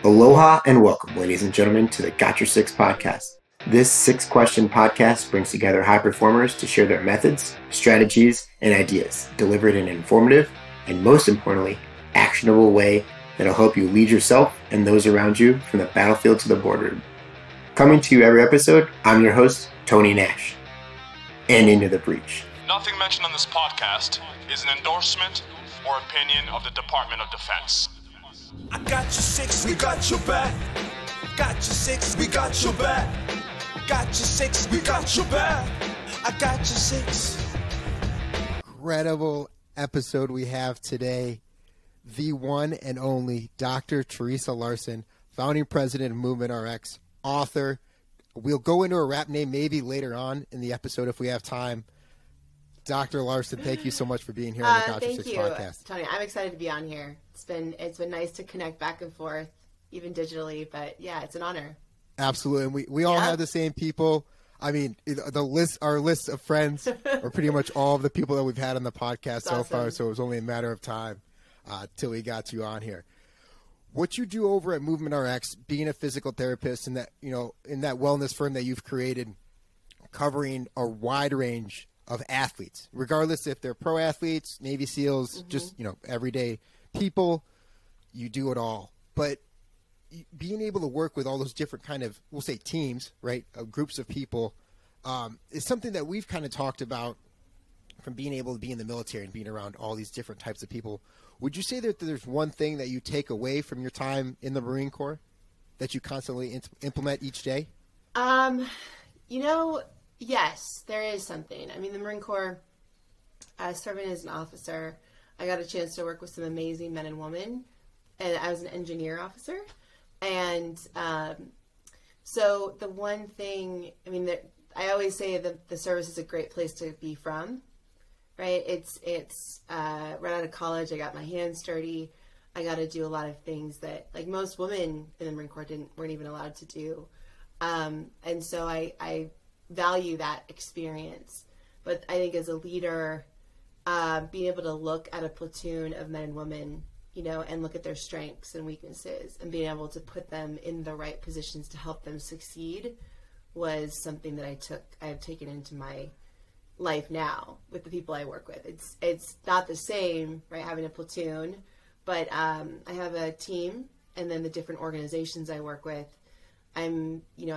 Aloha and welcome, ladies and gentlemen, to the Got Your Six podcast. This six-question podcast brings together high performers to share their methods, strategies, and ideas, delivered in an informative and, most importantly, actionable way that'll help you lead yourself and those around you from the battlefield to the boardroom. Coming to you every episode, I'm your host, Tony Nash. And into the breach. Nothing mentioned on this podcast is an endorsement or opinion of the Department of Defense. I got your six, we got your back. Got your six, we got your back. Got your six, we got your back. I got your six. Incredible episode we have today. The one and only Dr. Theresa Larson, founding president of Movement RX, author. We'll go into her rap name maybe later on in the episode if we have time. Dr. Larson, thank you so much for being here on the Got Your Six podcast. Tony, I'm excited to be on here. It's been nice to connect back and forth, even digitally. But yeah, it's an honor. Absolutely, and we all have the same people. I mean, our list of friends are pretty much all of the people that we've had on the podcast so far. So it was only a matter of time till we got you on here. What you do over at Movement RX, being a physical therapist, and that in that wellness firm that you've created, covering a wide range of athletes, regardless if they're pro athletes, Navy SEALs, just everyday people, you do it all. But being able to work with all those different kind of, we'll say teams, right, groups of people, is something that we've kind of talked about from being able to be in the military and being around all these different types of people. Would you say that there's one thing that you take away from your time in the Marine Corps that you constantly implement each day? Yes, there is something. I mean, the Marine Corps, serving as an officer, I got a chance to work with some amazing men and women, and I was an engineer officer. And so the one thing, I always say that the service is a great place to be from, right? It's right out of college, I got my hands dirty. I got to do a lot of things that, like, most women in the Marine Corps weren't even allowed to do. And so I value that experience. But I think as a leader, being able to look at a platoon of men and women, and look at their strengths and weaknesses and being able to put them in the right positions to help them succeed was something that I have taken into my life now with the people I work with. It's not the same, right, having a platoon, but I have a team, and then the different organizations I work with, I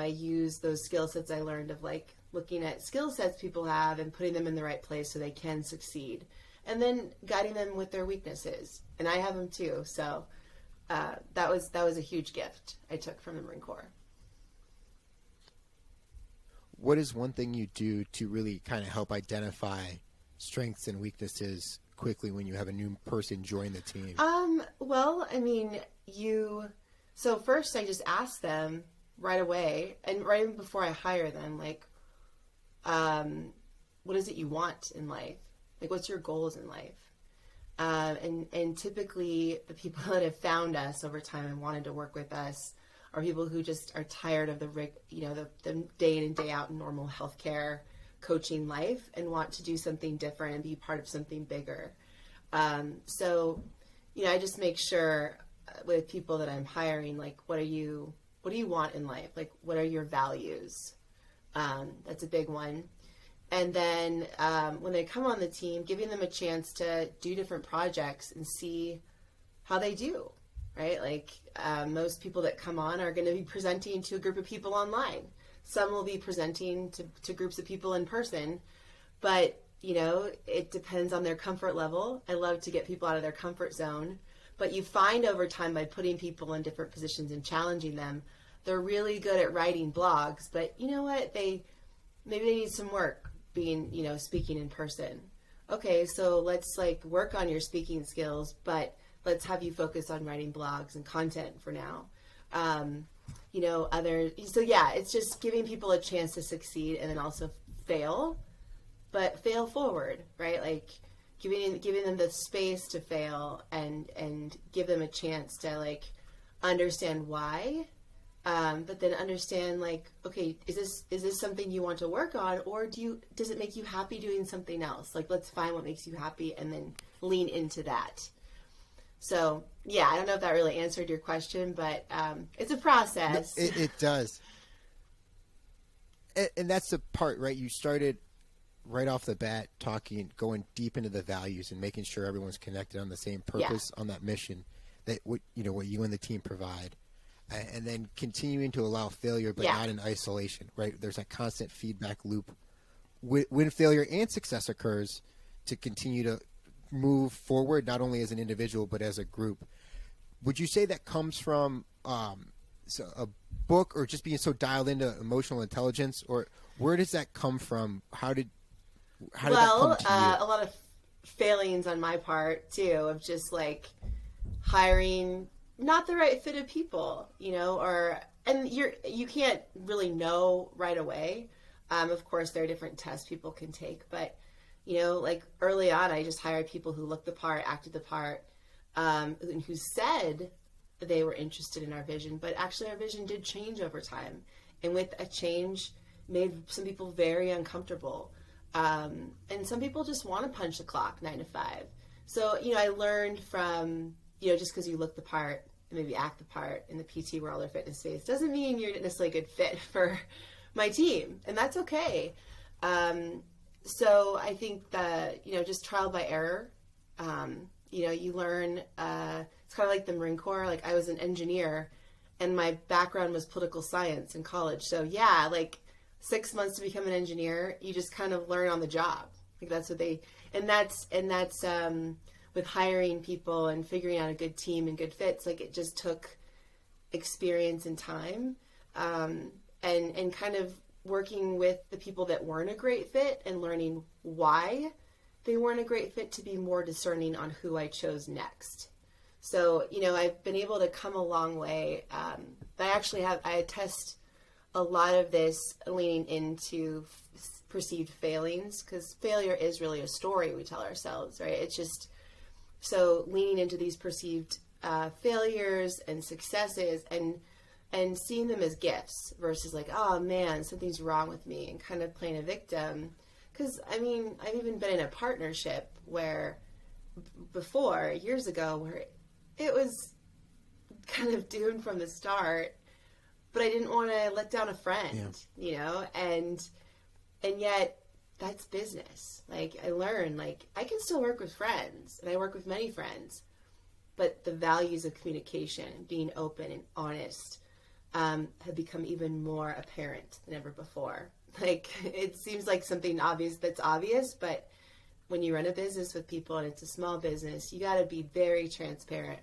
use those skill sets I learned of, like, looking at skill sets people have and putting them in the right place so they can succeed, and then guiding them with their weaknesses. And I have them too. So that was a huge gift I took from the Marine Corps. What is one thing you do to really kind of help identify strengths and weaknesses quickly when you have a new person join the team? So first I just ask them right away, and right even before I hire them, like, what is it you want in life? Like, what's your goals in life? And typically the people that have found us over time and wanted to work with us are people who just are tired of the day in and day out normal healthcare coaching life and want to do something different and be part of something bigger. So I just make sure with people that I'm hiring, like, what do you want in life? Like, what are your values? That's a big one. And then when they come on the team, giving them a chance to do different projects and see how they do, right? Like, most people that come on are going to be presenting to a group of people online. Some will be presenting to groups of people in person, but, it depends on their comfort level. I love to get people out of their comfort zone, but you find over time by putting people in different positions and challenging them, they're really good at writing blogs, but you know what? Maybe they need some work being, speaking in person. Okay, so let's, like, work on your speaking skills, but let's have you focus on writing blogs and content for now. It's just giving people a chance to succeed and then also fail, but fail forward, right? Like, giving them the space to fail and give them a chance to, like, understand why. But then understand, like, okay, is this something you want to work on, or does it make you happy doing something else? Like, let's find what makes you happy and then lean into that. So yeah, I don't know if that really answered your question, but it's a process. No, it does. And that's the part, right? You started right off the bat going deep into the values and making sure everyone's connected on the same purpose, on that mission that what you and the team provide, and then continuing to allow failure, but not in isolation, right? There's that constant feedback loop when failure and success occurs to continue to move forward, not only as an individual, but as a group. Would you say that comes from a book, or just being so dialed into emotional intelligence, or where does that come from? How did that come to you? A lot of failings on my part too, of just like hiring not the right fit of people, and you can't really know right away. Of course, there are different tests people can take, but like early on, I just hired people who looked the part, acted the part, and who said they were interested in our vision, but actually our vision did change over time, and with a change made some people very uncomfortable, and some people just want to punch the clock 9 to 5. So I learned from just because you look the part and maybe act the part in the PT world or fitness space doesn't mean you're necessarily a good fit for my team, and that's okay. So I think that just trial by error. You learn. It's kind of like the Marine Corps. Like, I was an engineer, and my background was political science in college. So yeah, like 6 months to become an engineer, you just kind of learn on the job. Like that's what that's with hiring people and figuring out a good team and good fits. Like, it just took experience and time, and kind of working with the people that weren't a great fit and learning why they weren't a great fit to be more discerning on who I chose next. So, I've been able to come a long way. I test a lot of this leaning into perceived failings, because failure is really a story we tell ourselves, right? It's just, so leaning into these perceived failures and successes and seeing them as gifts versus like, oh man, something's wrong with me, and kind of playing a victim. Because, I've even been in a partnership where before, years ago, where it was kind of doomed from the start, but I didn't want to let down a friend, and yet that's business. Like, I learned, like, I can still work with friends, and I work with many friends, but the values of communication, being open and honest, have become even more apparent than ever before. Like, it seems like something that's obvious, but when you run a business with people and it's a small business, you got to be very transparent.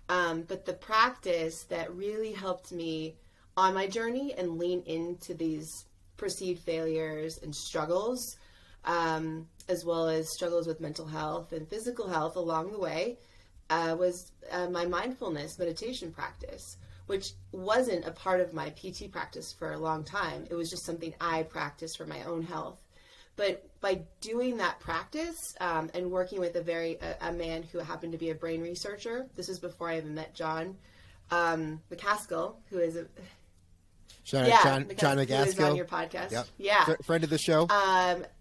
But the practice that really helped me on my journey and lean into these perceived failures and struggles, as well as struggles with mental health and physical health along the way, was my mindfulness meditation practice, which wasn't a part of my PT practice for a long time. It was just something I practiced for my own health. But by doing that practice and working with a man who happened to be a brain researcher, this was before I even met John McCaskill, who is John McCaskill, who is on your podcast. Yep. Yeah, friend of the show.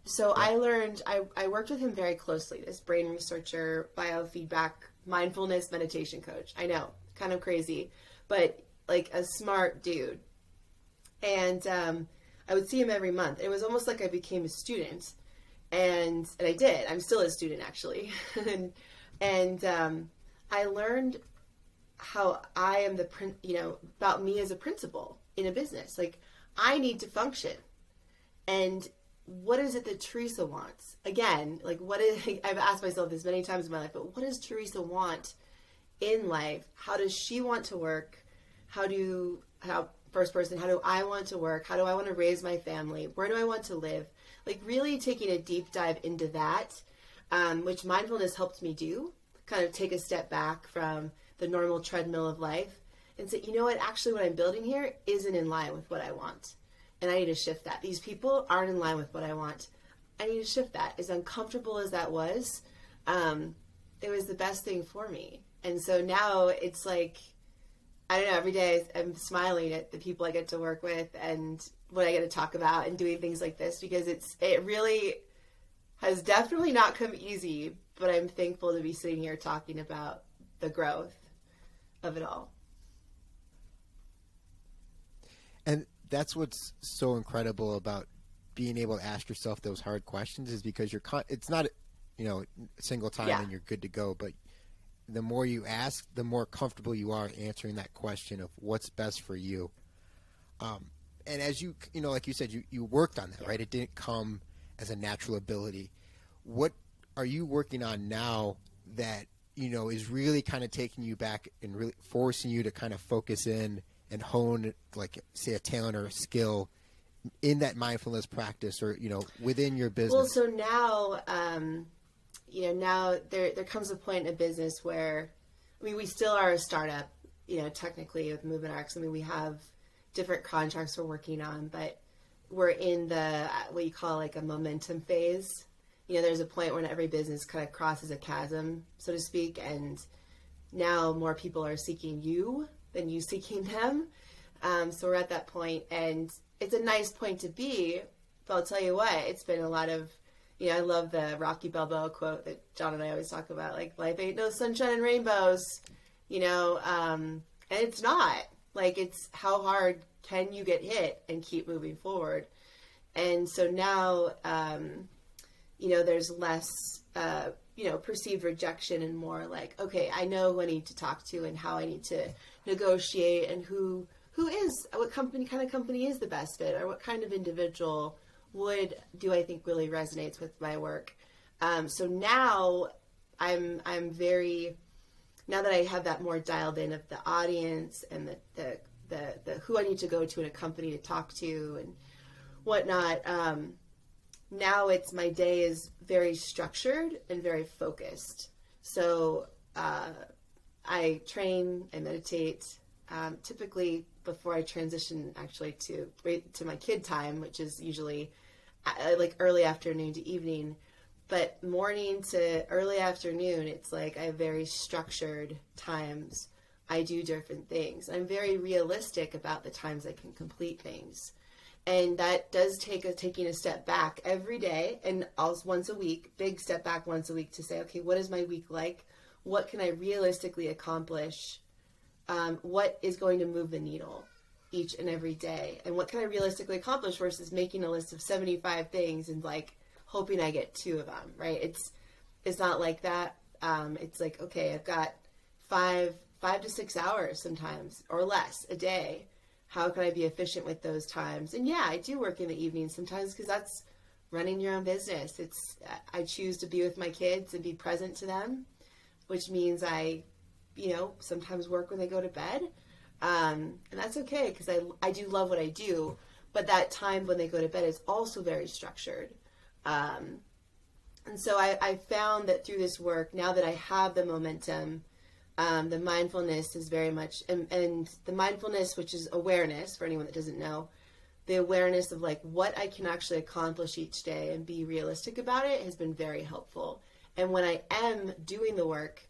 So I learned, I worked with him very closely. This brain researcher, biofeedback, mindfulness meditation coach. I know, kind of crazy, but like a smart dude. And I would see him every month. It was almost like I became a student, and I did. I'm still a student, actually. and I learned how I am about me as a principal in a business. Like, I need to function. And what is it that Theresa wants? Again, like, I've asked myself this many times in my life, but what does Theresa want in life? How does she want to work? First person, how do I want to work? How do I want to raise my family? Where do I want to live? Like, really taking a deep dive into that, which mindfulness helped me do, kind of take a step back from the normal treadmill of life and say, you know what, actually what I'm building here isn't in line with what I want. And I need to shift that. These people aren't in line with what I want. I need to shift that. As uncomfortable as that was, it was the best thing for me. And so now it's like, I don't know, every day I'm smiling at the people I get to work with and what I get to talk about and doing things like this, because it really has definitely not come easy, but I'm thankful to be sitting here talking about the growth of it all. And that's what's so incredible about being able to ask yourself those hard questions, is because it's not, a single time and you're good to go, but the more you ask, the more comfortable you are answering that question of what's best for you. And as you like you said, you worked on that, right? It didn't come as a natural ability. What are you working on now that, is really kind of taking you back and really forcing you to kind of focus in and hone, like, say, a talent or a skill in that mindfulness practice, or, within your business? Well, so now, now there comes a point in a business where, we still are a startup, technically with Movement Arcs. We have different contracts we're working on, but we're in the, what you call like a momentum phase. There's a point when every business kind of crosses a chasm, so to speak, and now more people are seeking you than you seeking them. So we're at that point, and it's a nice point to be, but I'll tell you what, it's been a lot of, I love the Rocky Balboa quote that John and I always talk about, like, life ain't no sunshine and rainbows, and it's not. Like, it's how hard can you get hit and keep moving forward. And so now, there's less, perceived rejection and more like, okay, I know who I need to talk to and how I need to negotiate, and what kind of company is the best fit, or what kind of individual do I think really resonates with my work. So now I'm very, now that I have that more dialed in of the audience and the who I need to go to in a company to talk to and whatnot, now my day is very structured and very focused. So I train and meditate typically before I transition actually to my kid time, which is usually like early afternoon to evening. But morning to early afternoon, it's like I have very structured times. I do different things. I'm very realistic about the times I can complete things. And that does taking a step back every day, and also once a week, big step back once a week to say, okay, what is my week like? What can I realistically accomplish? What is going to move the needle each and every day? And what can I realistically accomplish versus making a list of 75 things and like hoping I get 2 of them, right? It's not like that. It's like, okay, I've got 5 to 6 hours sometimes or less a day. How can I be efficient with those times? And yeah, I do work in the evenings sometimes because that's running your own business. I choose to be with my kids and be present to them, which means I, sometimes work when they go to bed. And that's okay because I do love what I do, but that time when they go to bed is also very structured. And so I found that through this work, now that I have the momentum, the mindfulness is very much, and the mindfulness, which is awareness for anyone that doesn't know, the awareness of like what I can actually accomplish each day and be realistic about it has been very helpful. And when I am doing the work,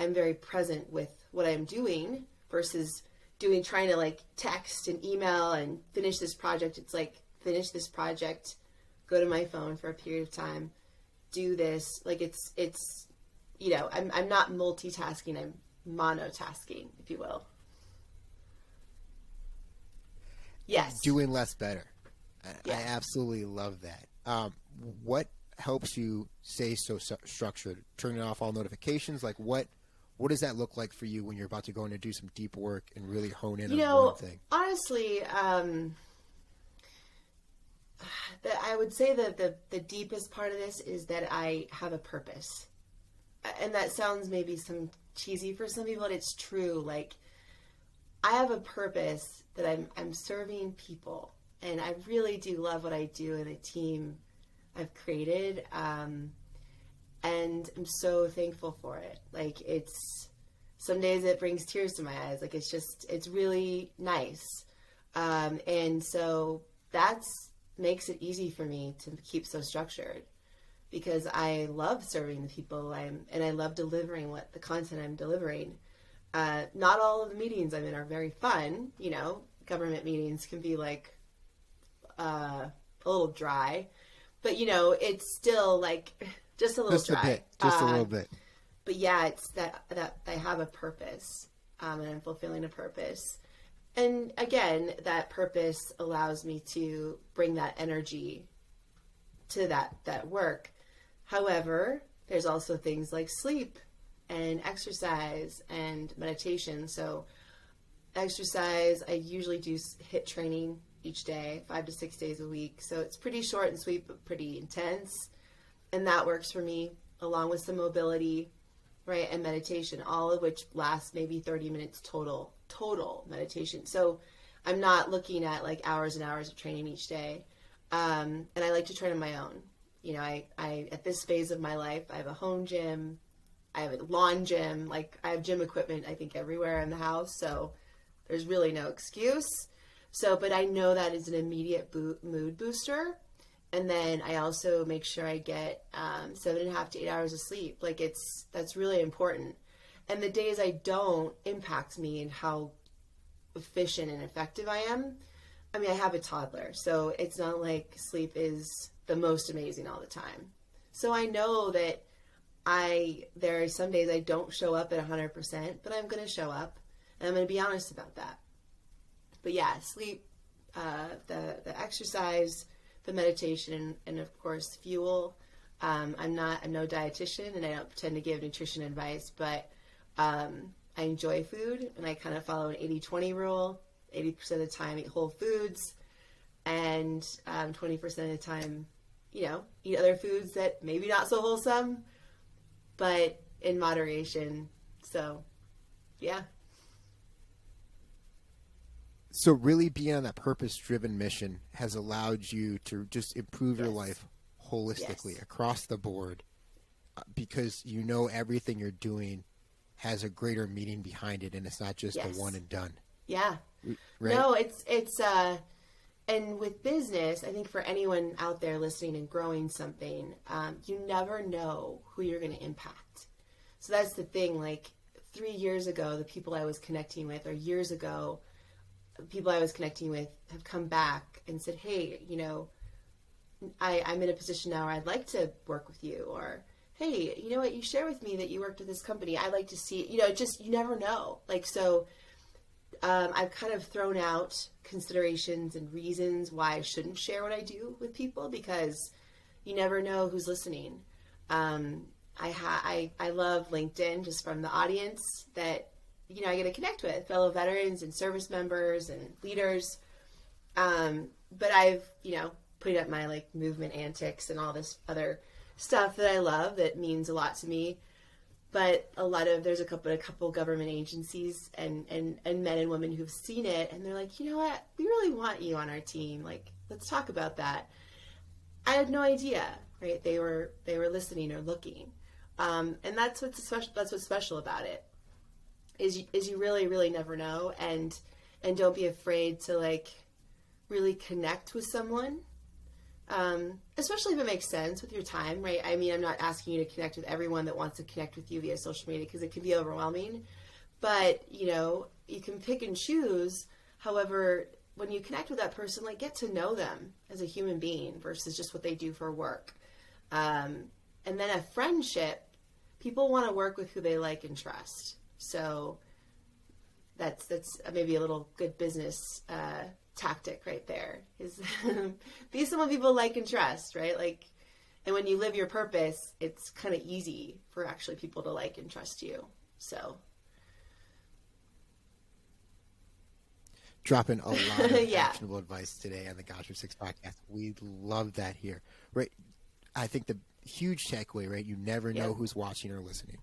I'm very present with what I'm doing versus trying to like text and email and finish this project. It's like, finish this project, go to my phone for a period of time, do this. Like it's, I'm not multitasking. I'm monotasking, if you will. Yes. Doing less better. Yeah. I absolutely love that. What helps you stay so structured? Turning off all notifications? Like what does that look like for you when you're about to go in and do some deep work and really hone in on one thing? Honestly, I would say that the deepest part of this is that I have a purpose. And that sounds maybe some cheesy for some people, but it's true. Like, I have a purpose that I'm serving people, and I really do love what I do and the team I've created. And I'm so thankful for it. Like, some days it brings tears to my eyes. Like, it's really nice. And so makes it easy for me to keep so structured, because I love serving the people and I love delivering the content I'm delivering. Not all of the meetings I'm in are very fun. Government meetings can be like a little dry, but it's still like just a little dry. Just a little bit. But yeah, it's that I have a purpose, and I'm fulfilling a purpose. And again, that purpose allows me to bring that energy to that work. However, there's also things like sleep and exercise and meditation. So exercise, I usually do HIIT training each day, 5 to 6 days a week. So it's pretty short and sweet, but pretty intense. And that works for me, along with some mobility, right, and meditation, all of which lasts maybe 30 minutes total meditation. So I'm not looking at like hours and hours of training each day. And I like to train on my own. You know, I at this phase of my life, I have a home gym, I have a lawn gym, like I have gym equipment, I think, everywhere in the house. So there's really no excuse. So, but I know that is an immediate mood booster. And then I also make sure I get 7.5 to 8 hours of sleep. Like that's really important. And the days I don't impact me and how efficient and effective I am. I mean, I have a toddler, so it's not like sleep is the most amazing all the time. So I know that there are some days I don't show up at 100%, but I'm going to show up, and I'm going to be honest about that. But yeah, sleep, the exercise, the meditation, and of course, fuel. I'm no dietitian, and I don't pretend to give nutrition advice, but I enjoy food, and I kind of follow an 80-20 rule. 80% of the time eat whole foods, and 20% of the time, you know, eat other foods that maybe not so wholesome, but in moderation. So, yeah. So really being on that purpose-driven mission has allowed you to just improve your life holistically across the board, because you know everything you're doing has a greater meaning behind it, and it's not just a one and done. Yeah. Right? No, it's and with business, I think for anyone out there listening and growing something, you never know who you're going to impact. So that's the thing. Like 3 years ago, the people I was connecting with, or years ago, the people I was connecting with have come back and said, hey, you know, I'm in a position now where I'd like to work with you, or hey, you know what, you share with me that you worked with this company. I'd like to see it. You know, just, you never know. Like, so I've kind of thrown out considerations and reasons why I shouldn't share what I do with people, because you never know who's listening. I love LinkedIn just from the audience that, you know, I get to connect with fellow veterans and service members and leaders. But I've, you know, put up my like movement antics and all this other stuff that I love that means a lot to me. But there's a couple government agencies and men and women who've seen it, and they're like, you know what, we really want you on our team. Like, let's talk about that. I had no idea, right? They were listening or looking. And that's what's special about it, is you really, really never know. And don't be afraid to like really connect with someone. Especially if it makes sense with your time, right? I mean, I'm not asking you to connect with everyone that wants to connect with you via social media, because it can be overwhelming. But, you know, you can pick and choose. However, when you connect with that person, like, get to know them as a human being versus just what they do for work. And then a friendship, people want to work with who they like and trust. So that's maybe a little good business tactic right there, is be someone people like and trust, right? Like, and when you live your purpose, it's kind of easy for actually people to like and trust you. So dropping a lot of actionable advice today on the Gotcha 6 podcast. We love that here, right? I think the huge takeaway, right? You never know who's watching or listening,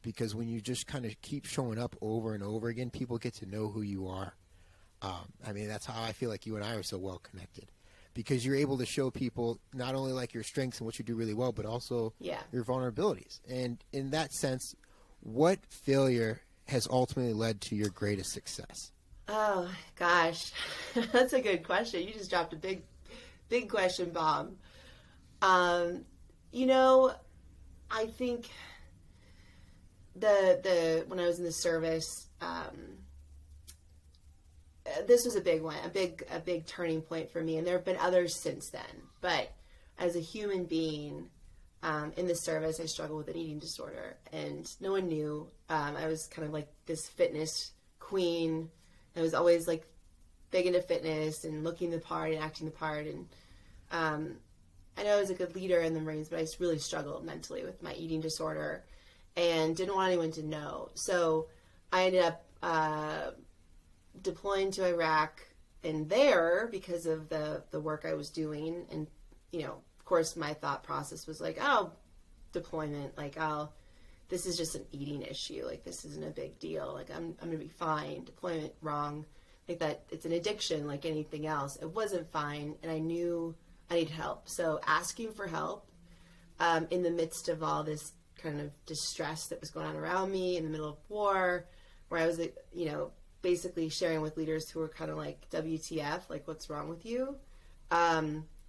because when you just kind of keep showing up over and over again, people get to know who you are. I mean, that's how I feel like you and I are so well connected, because you're able to show people not only like your strengths and what you do really well, but also your vulnerabilities. And in that sense, what failure has ultimately led to your greatest success? Oh gosh, that's a good question. You just dropped a big question bomb. You know, I think when I was in the service, this was a big one, a big turning point for me, and there have been others since then. But as a human being, in the service, I struggled with an eating disorder, and no one knew. I was kind of like this fitness queen. I was always like big into fitness and looking the part and acting the part. And I know I was a good leader in the Marines, but I just really struggled mentally with my eating disorder and didn't want anyone to know. So I ended up deploying to Iraq, and there, because of the work I was doing, and, you know, of course my thought process was like, oh, deployment, like, oh, this is just an eating issue, like, this isn't a big deal, like, I'm gonna be fine. Deployment, wrong. Like, that it's an addiction like anything else. It wasn't fine, and I knew I needed help. So asking for help in the midst of all this kind of distress that was going on around me in the middle of war, where I was, you know, basically sharing with leaders who were kind of like, WTF, like, what's wrong with you?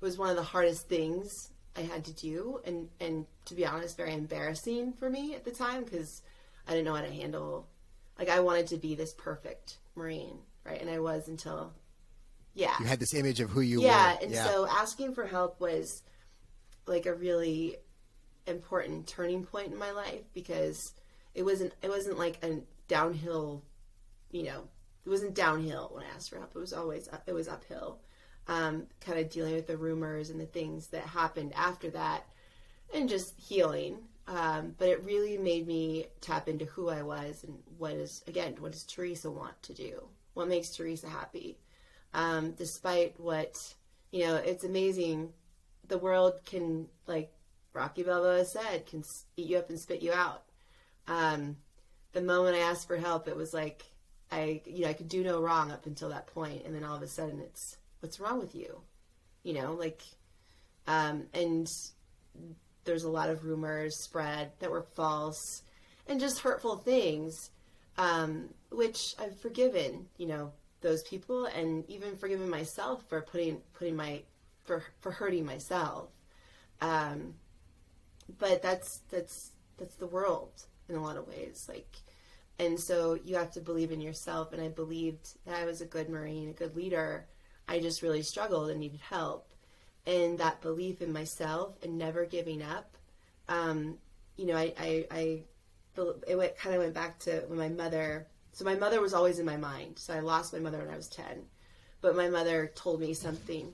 Was one of the hardest things I had to do. And to be honest, very embarrassing for me at the time, because I didn't know how to handle, like, I wanted to be this perfect Marine, right? And I was until, yeah. You had this image of who you were. And so asking for help was like a really important turning point in my life, because it wasn't like a downhill, you know, it wasn't downhill when I asked for help. It was always it was uphill. Kind of dealing with the rumors and the things that happened after that, and just healing. But it really made me tap into who I was and what does Theresa want to do? What makes Theresa happy? Despite what, you know, it's amazing. The world can, like Rocky Balboa said, can eat you up and spit you out. The moment I asked for help, it was like, I could do no wrong up until that point. And then all of a sudden it's, what's wrong with you? You know, like, and there's a lot of rumors spread that were false and just hurtful things, which I've forgiven, you know, those people, and even forgiven myself for for hurting myself. But that's the world in a lot of ways. Like, and so you have to believe in yourself. And I believed that I was a good Marine, a good leader. I just really struggled and needed help. And that belief in myself and never giving up, you know, it kind of went back to when my mother was always in my mind. So I lost my mother when I was 10, but my mother told me something.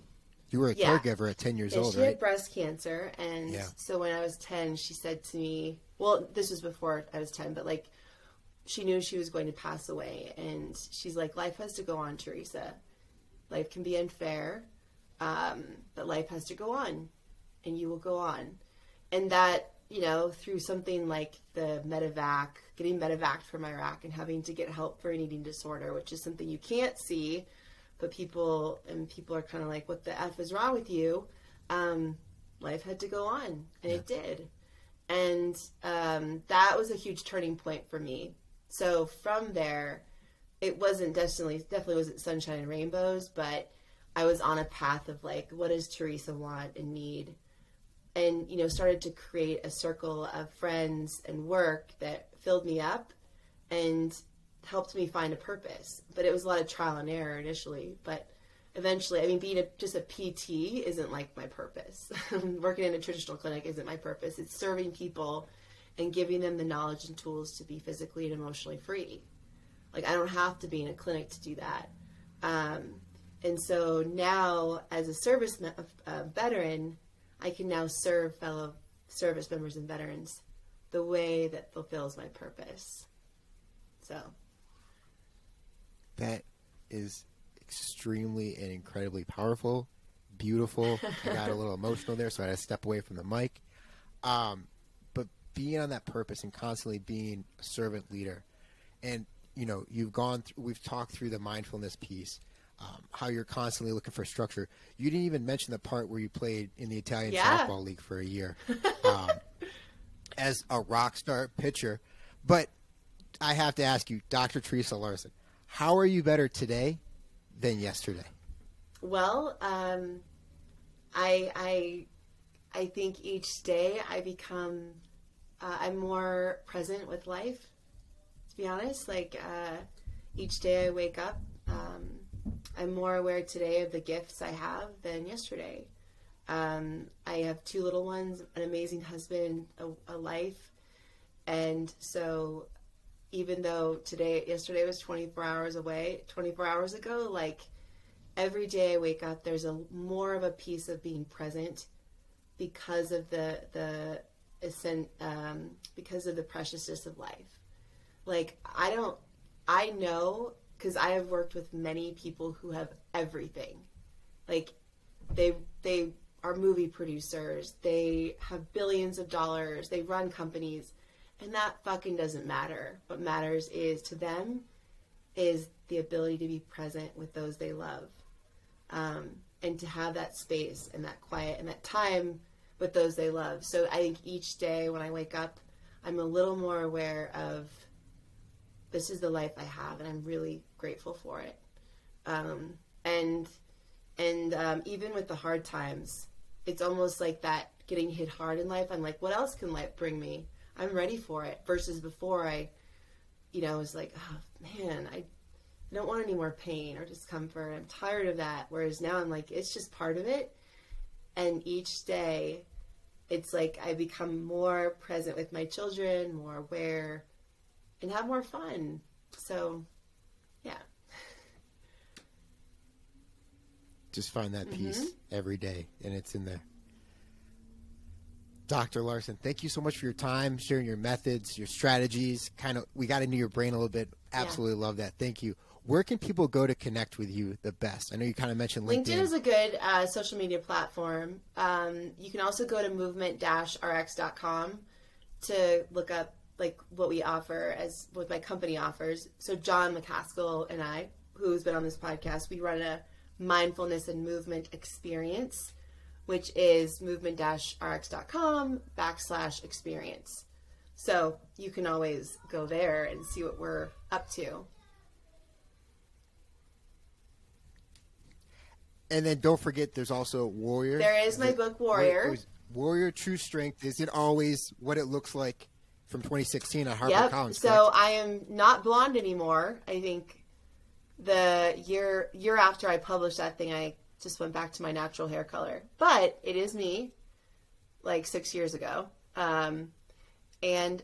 You were a caregiver at 10 years old, she right? She had breast cancer. And so when I was 10, she said to me, well, this was before I was 10, but like, she knew she was going to pass away. And she's like, life has to go on, Theresa. Life can be unfair, but life has to go on, and you will go on. And that, you know, through something like the getting medevaced from Iraq and having to get help for an eating disorder, which is something you can't see, but people are kind of like, what the F is wrong with you? Life had to go on, and it did. And that was a huge turning point for me. So from there, it wasn't definitely wasn't sunshine and rainbows, but I was on a path of like, what does Theresa want and need? And, you know, started to create a circle of friends and work that filled me up and helped me find a purpose. But it was a lot of trial and error initially. But eventually, I mean, being just a PT isn't like my purpose. Working in a traditional clinic isn't my purpose. It's serving people and giving them the knowledge and tools to be physically and emotionally free. Like, I don't have to be in a clinic to do that. And so now, as a service veteran, I can now serve fellow service members and veterans the way that fulfills my purpose. So that is extremely and incredibly powerful, beautiful. I got a little emotional there, so I had to step away from the mic. But being on that purpose and constantly being a servant leader, and you know, we've talked through the mindfulness piece, how you're constantly looking for structure. You didn't even mention the part where you played in the Italian softball league for a year as a rock star pitcher. But I have to ask you, Dr. Theresa Larson, how are you better today than yesterday? Well, I think each day I become, I'm more present with life, to be honest. Like, each day I wake up, I'm more aware today of the gifts I have than yesterday. I have 2 little ones, an amazing husband, a life. And so even though yesterday was 24 hours ago, like every day I wake up, there's more of a piece of being present because of the preciousness of life. Like I know, because I have worked with many people who have everything. Like they are movie producers, they have billions of dollars, they run companies, and that fucking doesn't matter. What matters to them is the ability to be present with those they love, and to have that space and that quiet and that time with those they love. So I think each day when I wake up, I'm a little more aware of, this is the life I have, and I'm really grateful for it. And even with the hard times, it's almost like that getting hit hard in life. I'm like, what else can life bring me? I'm ready for it. Versus before I was like, oh man, I don't want any more pain or discomfort. I'm tired of that. Whereas now I'm like, it's just part of it. And each day, it's like I become more present with my children, more aware, and have more fun. So, yeah. Just find that peace every day, and it's in there. Dr. Larson, thank you so much for your time, sharing your methods, your strategies. We got into your brain a little bit. Absolutely love that. Thank you. Where can people go to connect with you the best? I know you kind of mentioned LinkedIn. LinkedIn is a good social media platform. You can also go to movement-rx.com to look up like what we offer, as what my company offers. So John McCaskill and I, who's been on this podcast, we run a mindfulness and movement experience, which is movement-rx.com/experience. So you can always go there and see what we're up to. And then don't forget, there's also Warrior. There is my book, Warrior. Warrior True Strength. Is it always what it looks like from 2016 at HarperCollins? So I am not blonde anymore. I think the year after I published that thing, I just went back to my natural hair color. But it is me, like 6 years ago. And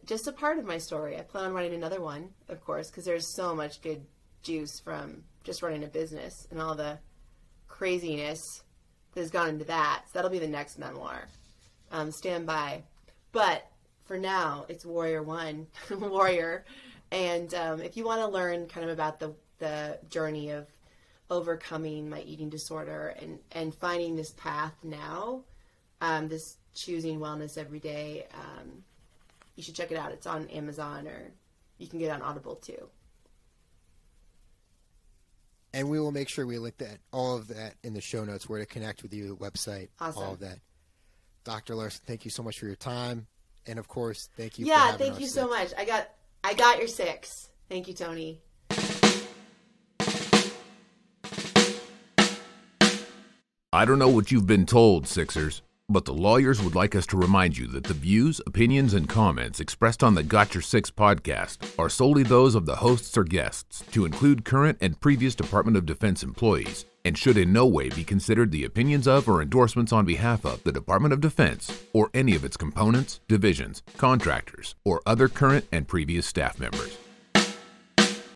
just a part of my story. I plan on writing another one, of course, because there's so much good juice from just running a business and all the craziness that has gone into that. So that'll be the next memoir. Stand by. But for now, it's Warrior 1, Warrior. And if you want to learn kind of about the journey of overcoming my eating disorder and finding this path now, this choosing wellness every day, you should check it out. It's on Amazon, or you can get it on Audible too. And we will make sure we link all of that in the show notes, where to connect with you, website, awesome. All of that. Dr. Larson, thank you so much for your time. And of course, thank you. Yeah, thank you so much. I got your 6. Thank you, Tony. I don't know what you've been told, Sixers, but the lawyers would like us to remind you that the views, opinions, and comments expressed on the Got Your Six podcast are solely those of the hosts or guests, to include current and previous Department of Defense employees, and should in no way be considered the opinions of or endorsements on behalf of the Department of Defense or any of its components, divisions, contractors, or other current and previous staff members.